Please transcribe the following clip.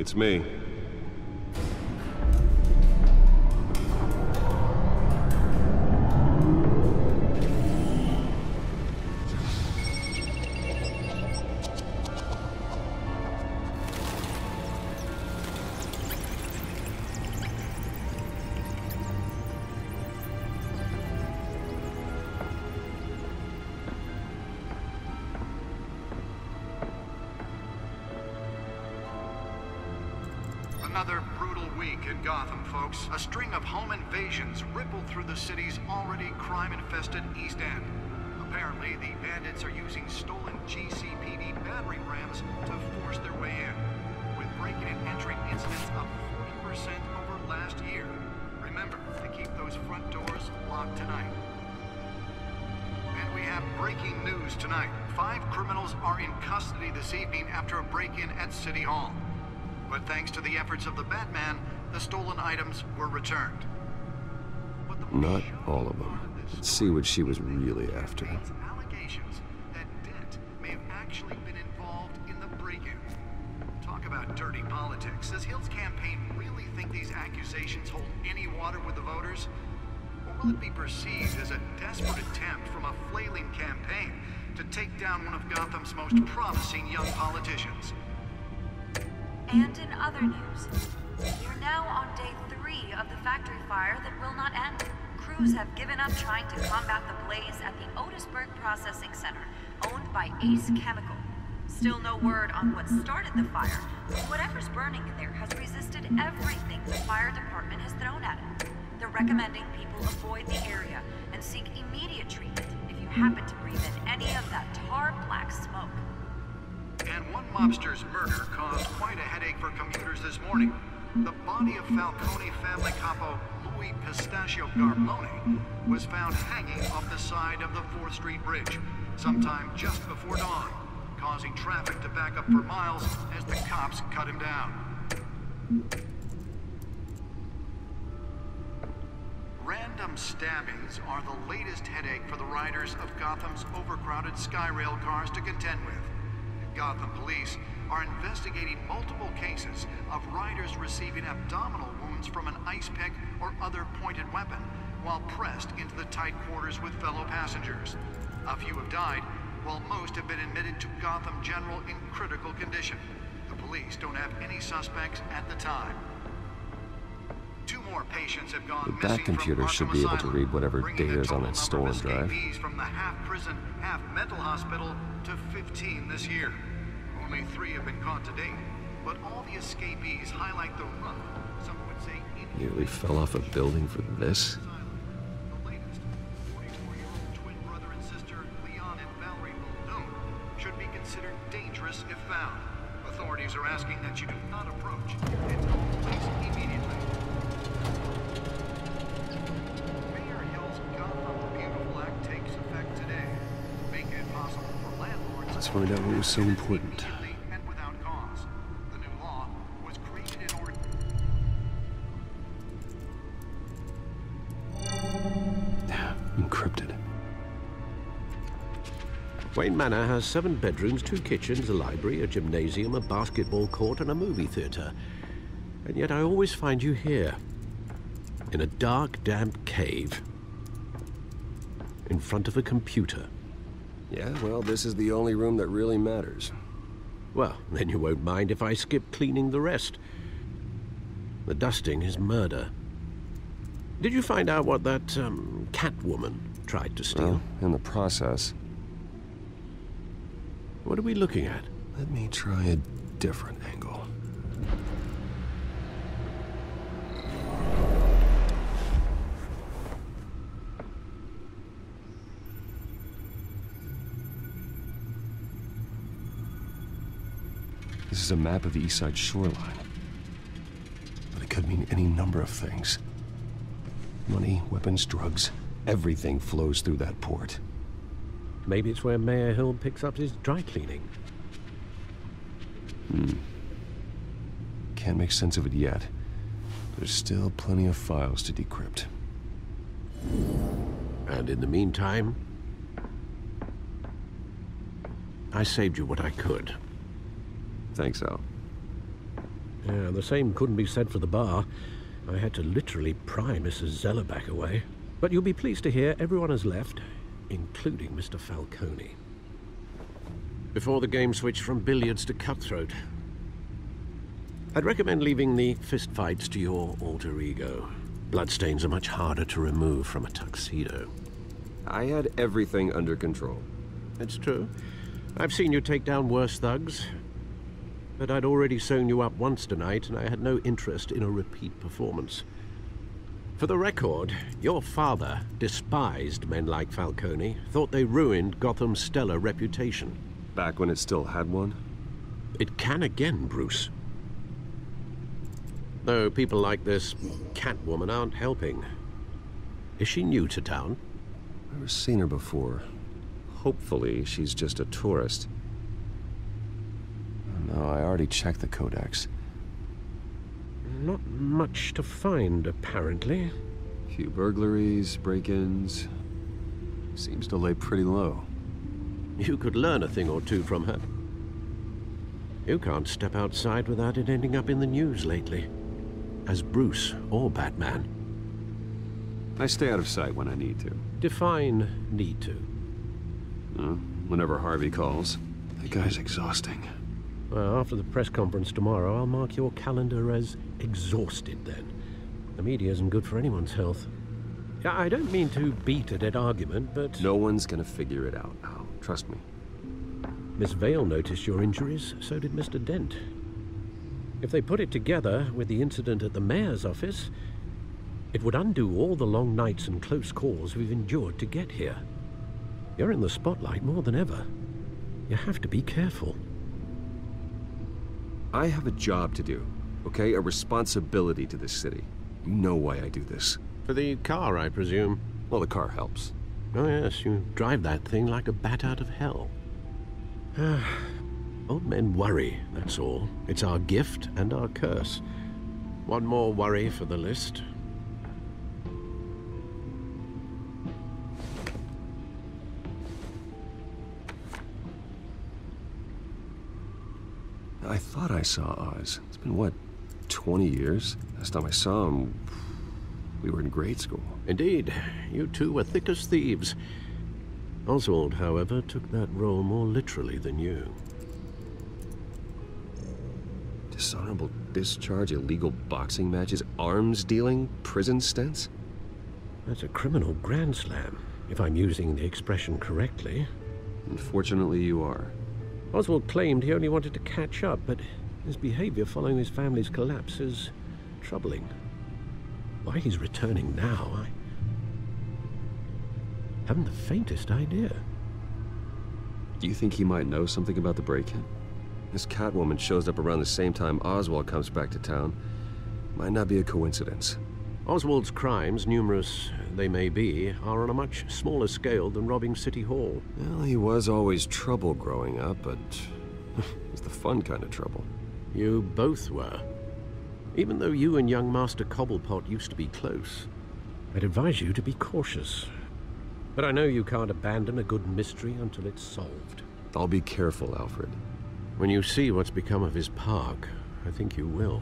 It's me. Another brutal week in Gotham, folks. A string of home invasions rippled through the city's already crime-infested East End. Apparently, the bandits are using stolen GCPD battering rams to force their way in, with breaking and entering incidents up 40% over last year. Remember to keep those front doors locked tonight. And we have breaking news tonight. 5 criminals are in custody this evening after a break-in at City Hall. But thanks to the efforts of the Batman, the stolen items were returned. Not all of them. Let's see what she was really after. Allegations that Dent may have actually been involved in the break-in. Talk about dirty politics. Does Hill's campaign really think these accusations hold any water with the voters? Or will it be perceived as a desperate attempt from a flailing campaign to take down one of Gotham's most promising young politicians? And in other news, we're now on day 3 of the factory fire that will not end. Crews have given up trying to combat the blaze at the Otisburg Processing Center, owned by Ace Chemical. Still no word on what started the fire, but whatever's burning in there has resisted everything the fire department has thrown at it. They're recommending people avoid the area and seek immediate treatment if you happen to breathe in any of that tar black smoke. And one mobster's murder caused quite a headache for commuters this morning. The body of Falcone family capo Louis Pistachio Garmone was found hanging off the side of the 4th Street Bridge sometime just before dawn, causing traffic to back up for miles as the cops cut him down. Random stabbings are the latest headache for the riders of Gotham's overcrowded Skyrail cars to contend with. Gotham police are investigating multiple cases of riders receiving abdominal wounds from an ice pick or other pointed weapon while pressed into the tight quarters with fellow passengers. A few have died, while most have been admitted to Gotham General in critical condition. The police don't have any suspects at the time. 2 more patients have gone missing. That computer should be able to read whatever data is on that stolen drive. From the half-prison, half-mental hospital to 15 this year. Only 3 have been caught to date, but all the escapees highlight the rough, some would say Nearly fell off a building for this. The latest, 44-year-old twin brother and sister, Leon and Valerie Muldoon, should be considered dangerous if found. Authorities are asking that you do not approach and tell the police immediately. Mayor Hill's Gotham the Beautiful Act takes effect today, making it possible for landlords. Let's find out what was so important. And without cause. The new law was created in order. Encrypted. Wayne Manor has 7 bedrooms, 2 kitchens, a library, a gymnasium, a basketball court, and a movie theater. And yet I always find you here, in a dark, damp cave, in front of a computer. Yeah, well, this is the only room that really matters. Well, then you won't mind if I skip cleaning the rest. The dusting is murder. Did you find out what that, Catwoman tried to steal? Well, in the process. What are we looking at? Let me try a different angle. This is a map of the East Side shoreline. But it could mean any number of things. Money, weapons, drugs, everything flows through that port. Maybe it's where Mayor Hill picks up his dry cleaning. Can't make sense of it yet. There's still plenty of files to decrypt. And in the meantime, I saved you what I could. Thanks, Al. Yeah, the same couldn't be said for the bar. I had to literally pry Mrs. Zeller back away. But you'll be pleased to hear everyone has left, including Mr. Falcone. Before the game switched from billiards to cutthroat. I'd recommend leaving the fistfights to your alter ego. Bloodstains are much harder to remove from a tuxedo. I had everything under control. It's true. I've seen you take down worse thugs. But I'd already sewn you up once tonight, and I had no interest in a repeat performance. For the record, your father despised men like Falcone, thought they ruined Gotham's stellar reputation. Back when it still had one? It can again, Bruce. Though people like this Catwoman aren't helping. Is she new to town? Never seen her before. Hopefully, she's just a tourist. No, I already checked the codex. Not much to find, apparently. Few burglaries, break-ins. Seems to lay pretty low. You could learn a thing or two from her. You can't step outside without it ending up in the news lately. As Bruce or Batman. I stay out of sight when I need to. Define need to. Whenever Harvey calls. That guy's exhausting. Well, after the press conference tomorrow, I'll mark your calendar as exhausted then. The media isn't good for anyone's health. I don't mean to beat a dead argument, but... No one's gonna figure it out now. Trust me. Miss Vale noticed your injuries, so did Mr. Dent. If they put it together with the incident at the mayor's office, it would undo all the long nights and close calls we've endured to get here. You're in the spotlight more than ever. You have to be careful. I have a job to do, okay? A responsibility to this city. You know why I do this. For the car, I presume. Well, the car helps. Oh yes, you drive that thing like a bat out of hell. Old men worry, that's all. It's our gift and our curse. One more worry for the list. I thought I saw Oz. It's been, what, 20 years? Last time I saw him, we were in grade school. Indeed, you two were thick as thieves. Oswald, however, took that role more literally than you. Dishonorable discharge, illegal boxing matches, arms dealing, prison stints? That's a criminal grand slam, if I'm using the expression correctly. Unfortunately, you are. Oswald claimed he only wanted to catch up, but his behavior following his family's collapse is troubling. Why he's returning now, I haven't the faintest idea. Do you think he might know something about the break-in? This Catwoman shows up around the same time Oswald comes back to town. Might not be a coincidence. Oswald's crimes, numerous they may be, are on a much smaller scale than robbing City Hall. Well, he was always trouble growing up, but it's the fun kind of trouble. You both were. Even though you and young Master Cobblepot used to be close, I'd advise you to be cautious. But I know you can't abandon a good mystery until it's solved. I'll be careful, Alfred. When you see what's become of his park, I think you will.